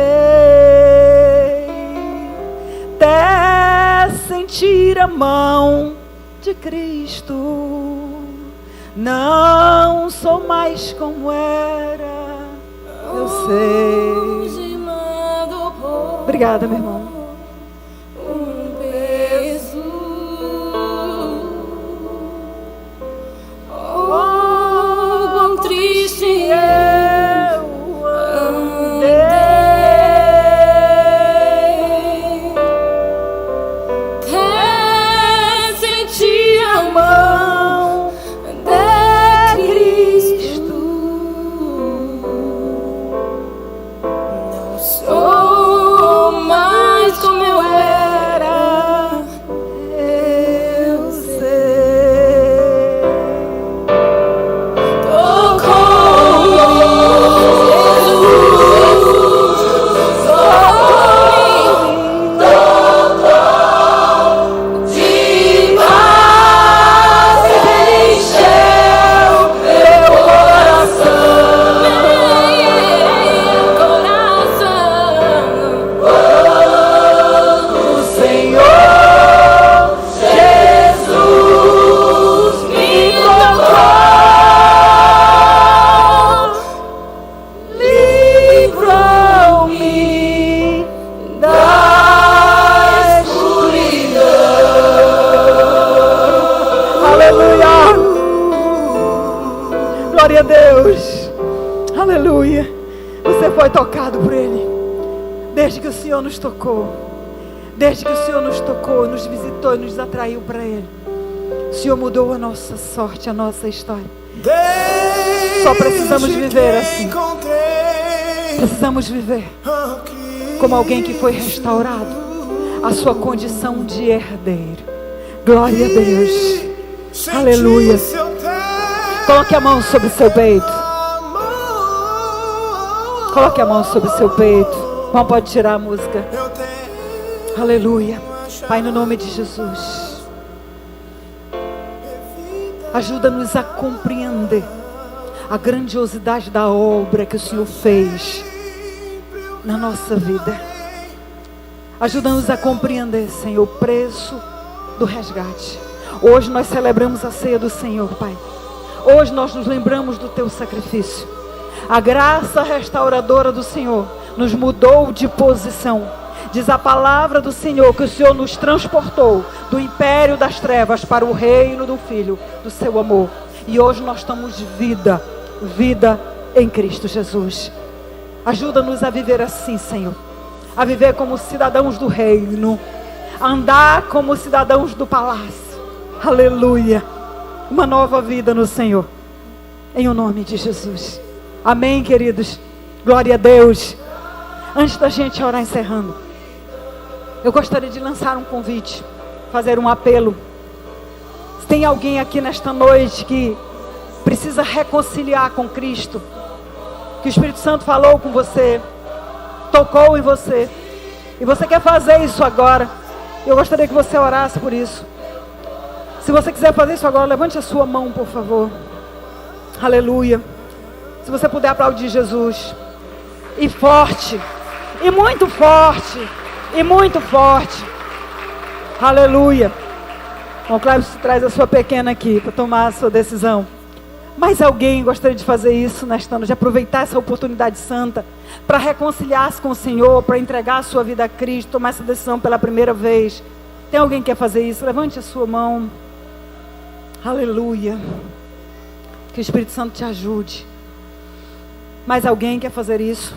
até sentir a mão de Cristo. Não sou mais como era, eu sei. Obrigada, meu irmão. Um peso, oh, quão triste eu andei, até senti a mão de Cristo. Não sou mais como eu era, eu sei. Tocou de paz, encheu meu coração. O Senhor Jesus me tocou, livrou-me da escuridão. Aleluia. Glória a Deus. Aleluia. Você foi tocado por Ele. Desde que o Senhor nos tocou. Desde que o Senhor nos tocou, nos visitou e nos atraiu para Ele. O Senhor mudou a nossa sorte, a nossa história. Só precisamos viver assim. Precisamos viver como alguém que foi restaurado a sua condição de herdeiro. Glória a Deus. Aleluia. Coloque a mão sobre o seu peito. Coloque a mão sobre o seu peito. Não pode tirar a música. Aleluia. Pai, no nome de Jesus, ajuda-nos a compreender a grandiosidade da obra que o Senhor fez na nossa vida. Ajuda-nos a compreender, Senhor, o preço do resgate. Hoje nós celebramos a ceia do Senhor, Pai. Hoje nós nos lembramos do Teu sacrifício. A graça restauradora do Senhor nos mudou de posição. Diz a palavra do Senhor que o Senhor nos transportou do império das trevas para o reino do Filho, do seu amor. E hoje nós estamos vida em Cristo Jesus. Ajuda-nos a viver assim, Senhor. a viver como cidadãos do reino, a andar como cidadãos do palácio. Aleluia. Uma nova vida no Senhor, em o nome de Jesus. Amém, queridos. Glória a Deus. Antes da gente orar encerrando, eu gostaria de lançar um convite, fazer um apelo. Se tem alguém aqui nesta noite que precisa reconciliar com Cristo, que o Espírito Santo falou com você, tocou em você, e você quer fazer isso agora, eu gostaria que você orasse por isso. Se você quiser fazer isso agora, levante a sua mão, por favor. Aleluia. Se você puder aplaudir Jesus. E forte. E muito forte. E muito forte. Aleluia. Bom, Cleber, traz a sua pequena aqui para tomar a sua decisão. Mas alguém gostaria de fazer isso nesta noite, de aproveitar essa oportunidade santa para reconciliar-se com o Senhor, para entregar a sua vida a Cristo, tomar essa decisão pela primeira vez. Tem alguém que quer fazer isso? Levante a sua mão. Aleluia. Que o Espírito Santo te ajude. Mais alguém quer fazer isso?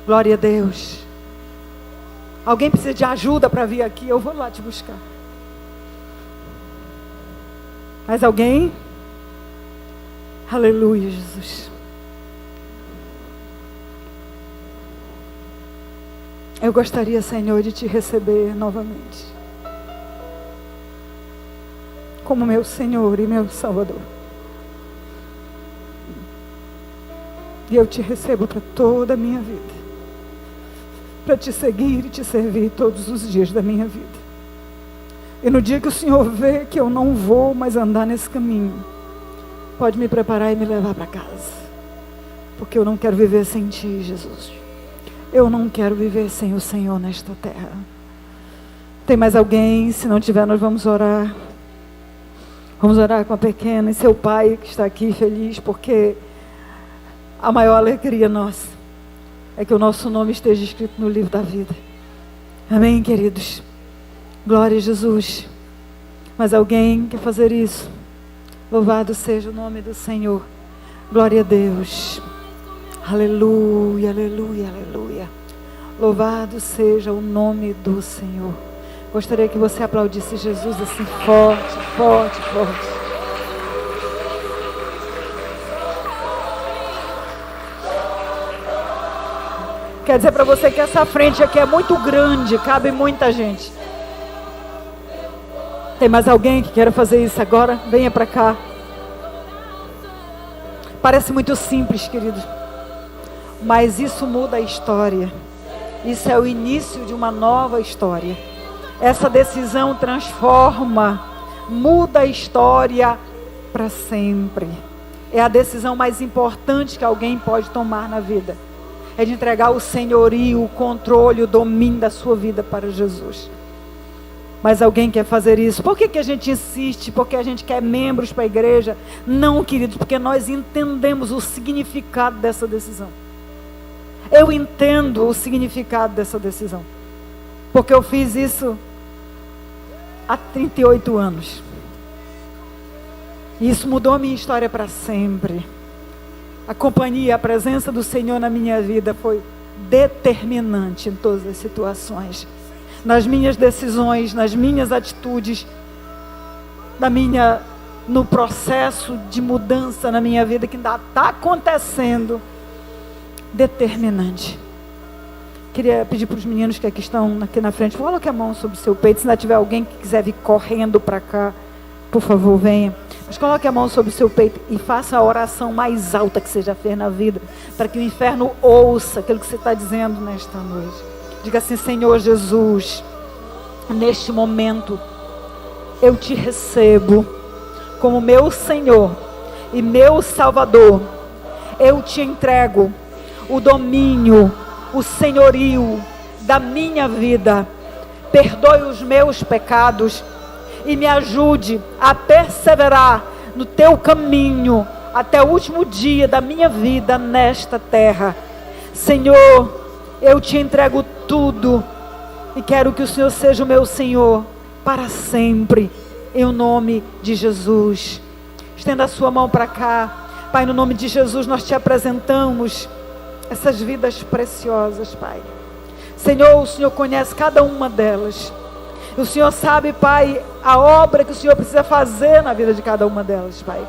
Glória a Deus. Alguém precisa de ajuda para vir aqui? Eu vou lá te buscar. Mais alguém? Aleluia, Jesus. Eu gostaria, Senhor, de te receber novamente como meu Senhor e meu Salvador. E eu te recebo para toda a minha vida, para te seguir e te servir todos os dias da minha vida. E no dia que o Senhor vê que eu não vou mais andar nesse caminho, pode me preparar e me levar para casa, porque eu não quero viver sem ti, Jesus. Eu não quero viver sem o Senhor nesta terra. Tem mais alguém? Se não tiver, nós vamos orar. Vamos orar com a pequena e seu pai que está aqui feliz, porque a maior alegria nossa é que o nosso nome esteja escrito no livro da vida. Amém, queridos? Glória a Jesus. Mas alguém quer fazer isso? Louvado seja o nome do Senhor. Glória a Deus. Aleluia, aleluia, aleluia. Louvado seja o nome do Senhor. Gostaria que você aplaudisse Jesus assim forte, forte, forte. Quer dizer para você que essa frente aqui é muito grande, cabe muita gente. Tem mais alguém que queira fazer isso agora? Venha para cá. Parece muito simples, querido, mas isso muda a história. Isso é o início de uma nova história. Essa decisão transforma, muda a história para sempre. É a decisão mais importante que alguém pode tomar na vida. É de entregar o senhorio, o controle, o domínio da sua vida para Jesus. Mas alguém quer fazer isso? Por que a gente insiste? Porque a gente quer membros para a igreja? Não, queridos, porque nós entendemos o significado dessa decisão. Eu entendo o significado dessa decisão. Porque eu fiz isso há 38 anos. E isso mudou a minha história para sempre. A companhia, a presença do Senhor na minha vida foi determinante em todas as situações. Nas minhas decisões, nas minhas atitudes, no processo de mudança na minha vida que ainda está acontecendo. Determinante. Queria pedir para os meninos que aqui estão aqui na frente, coloque a mão sobre o seu peito. Se ainda tiver alguém que quiser vir correndo para cá, por favor, venha. Mas coloque a mão sobre o seu peito e faça a oração mais alta que você já fez na vida, para que o inferno ouça aquilo que você está dizendo nesta noite. Diga assim: Senhor Jesus, neste momento eu te recebo como meu Senhor e meu Salvador. Eu te entrego o domínio, o senhorio da minha vida. Perdoe os meus pecados e me ajude a perseverar no teu caminho até o último dia da minha vida nesta terra. Senhor, eu te entrego tudo e quero que o Senhor seja o meu Senhor para sempre, em nome de Jesus. Estenda a sua mão para cá. Pai, no nome de Jesus nós te apresentamos essas vidas preciosas, Pai. Senhor, o Senhor conhece cada uma delas. O Senhor sabe, Pai, a obra que o Senhor precisa fazer na vida de cada uma delas, Pai.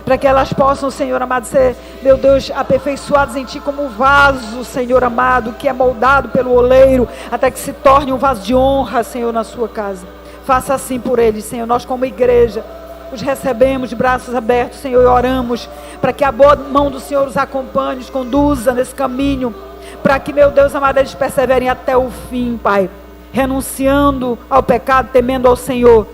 Para que elas possam, Senhor amado, ser, meu Deus, aperfeiçoadas em Ti como vaso, Senhor amado, que é moldado pelo oleiro, até que se torne um vaso de honra, Senhor, na Sua casa. Faça assim por eles, Senhor. Nós como igreja os recebemos de braços abertos, Senhor, e oramos para que a boa mão do Senhor os acompanhe, os conduza nesse caminho, para que, meu Deus amado, eles perseverem até o fim, Pai, renunciando ao pecado, temendo ao Senhor,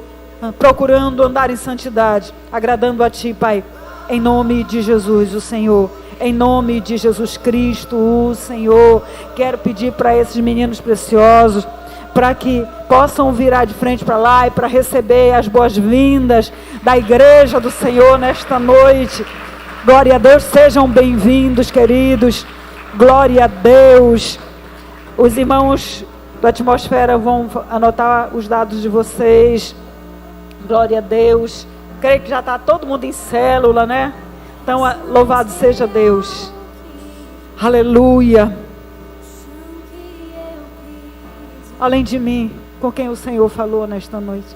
procurando andar em santidade, agradando a Ti, Pai, em nome de Jesus, o Senhor, em nome de Jesus Cristo, o Senhor. Quero pedir para esses meninos preciosos, para que possam virar de frente para lá e para receber as boas-vindas da igreja do Senhor nesta noite. Glória a Deus, sejam bem-vindos, queridos. Glória a Deus. Os irmãos da atmosfera vão anotar os dados de vocês. Glória a Deus. Creio que já está todo mundo em célula, né? Então, louvado seja Deus. Aleluia. Além de mim, com quem o Senhor falou nesta noite.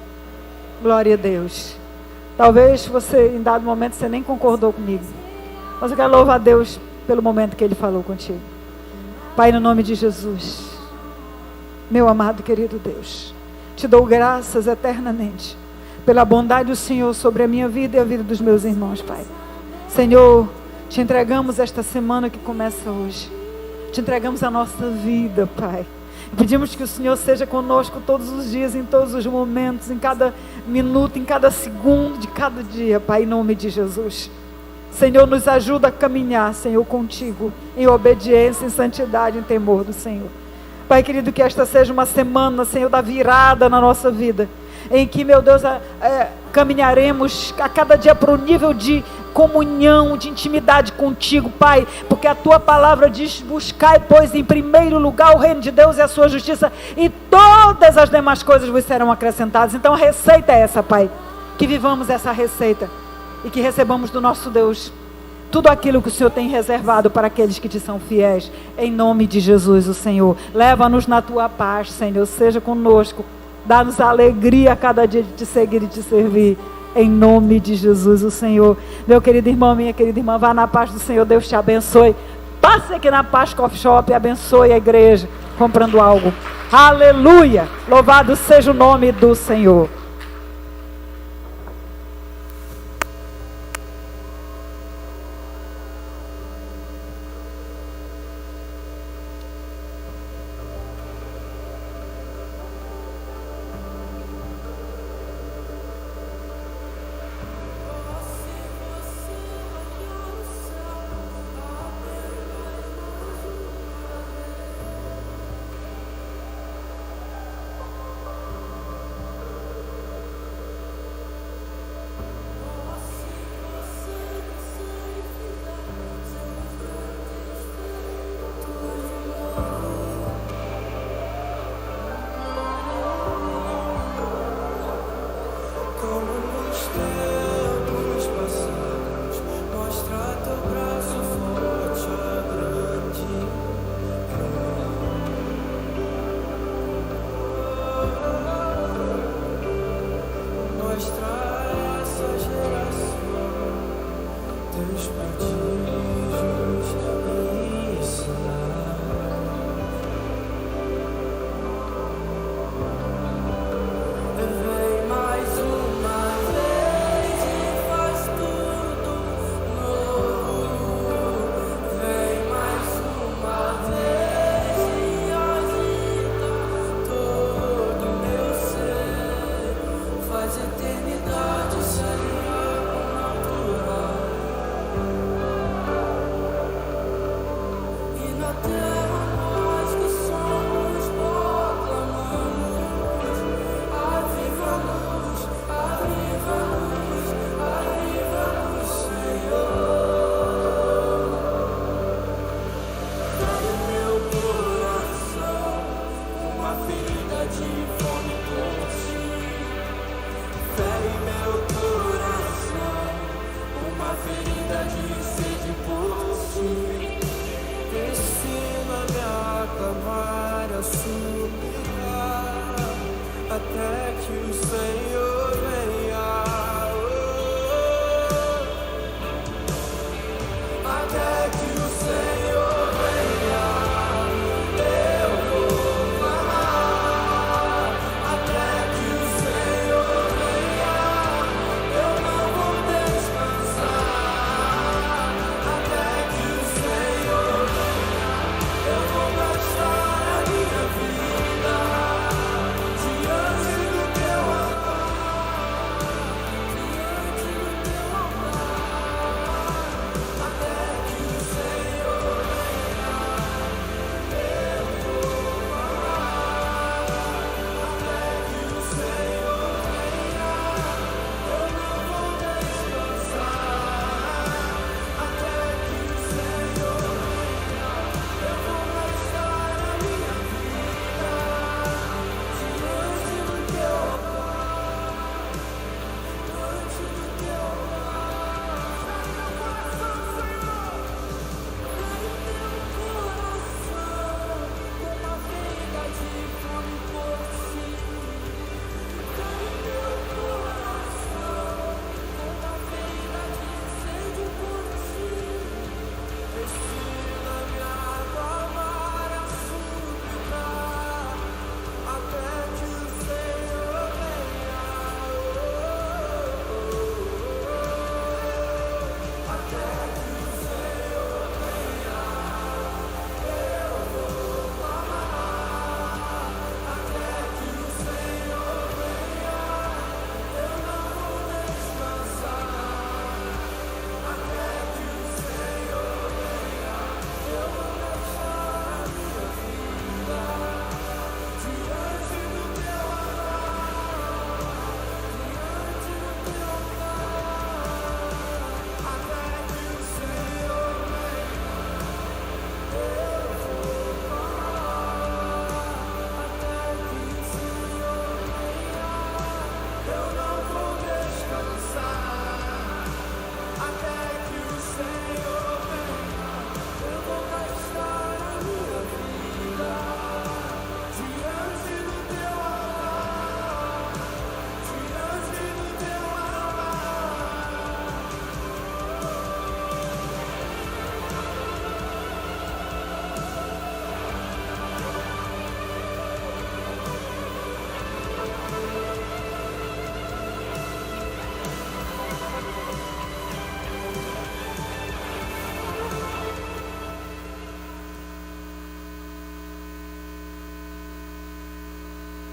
Glória a Deus. Talvez você, em dado momento, você nem concordou comigo. Mas eu quero louvar a Deus pelo momento que Ele falou contigo. Pai, no nome de Jesus, meu amado e querido Deus, Te dou graças eternamente pela bondade do Senhor sobre a minha vida e a vida dos meus irmãos, Pai. Senhor, Te entregamos esta semana que começa hoje. Te entregamos a nossa vida, Pai. Pedimos que o Senhor seja conosco todos os dias, em todos os momentos, em cada minuto, em cada segundo de cada dia, Pai, em nome de Jesus. Senhor, nos ajuda a caminhar, Senhor, contigo, em obediência, em santidade, em temor do Senhor. Pai querido, que esta seja uma semana, Senhor, da virada na nossa vida, em que, meu Deus, caminharemos a cada dia para o nível de comunhão, de intimidade contigo, Pai, porque a Tua palavra diz: buscai, pois, em primeiro lugar o reino de Deus e a sua justiça, e todas as demais coisas vos serão acrescentadas. Então a receita é essa, Pai, que vivamos essa receita e que recebamos do nosso Deus tudo aquilo que o Senhor tem reservado para aqueles que Te são fiéis, em nome de Jesus, o Senhor. Leva-nos na Tua paz, Senhor, seja conosco, dá-nos a alegria a cada dia de Te seguir e Te servir, em nome de Jesus, o Senhor. Meu querido irmão, minha querida irmã, vá na paz do Senhor, Deus te abençoe. Passe aqui na Paz Coffee Shop e abençoe a igreja, comprando algo. Aleluia! Louvado seja o nome do Senhor. ferida de sede por ti. até que o Senhor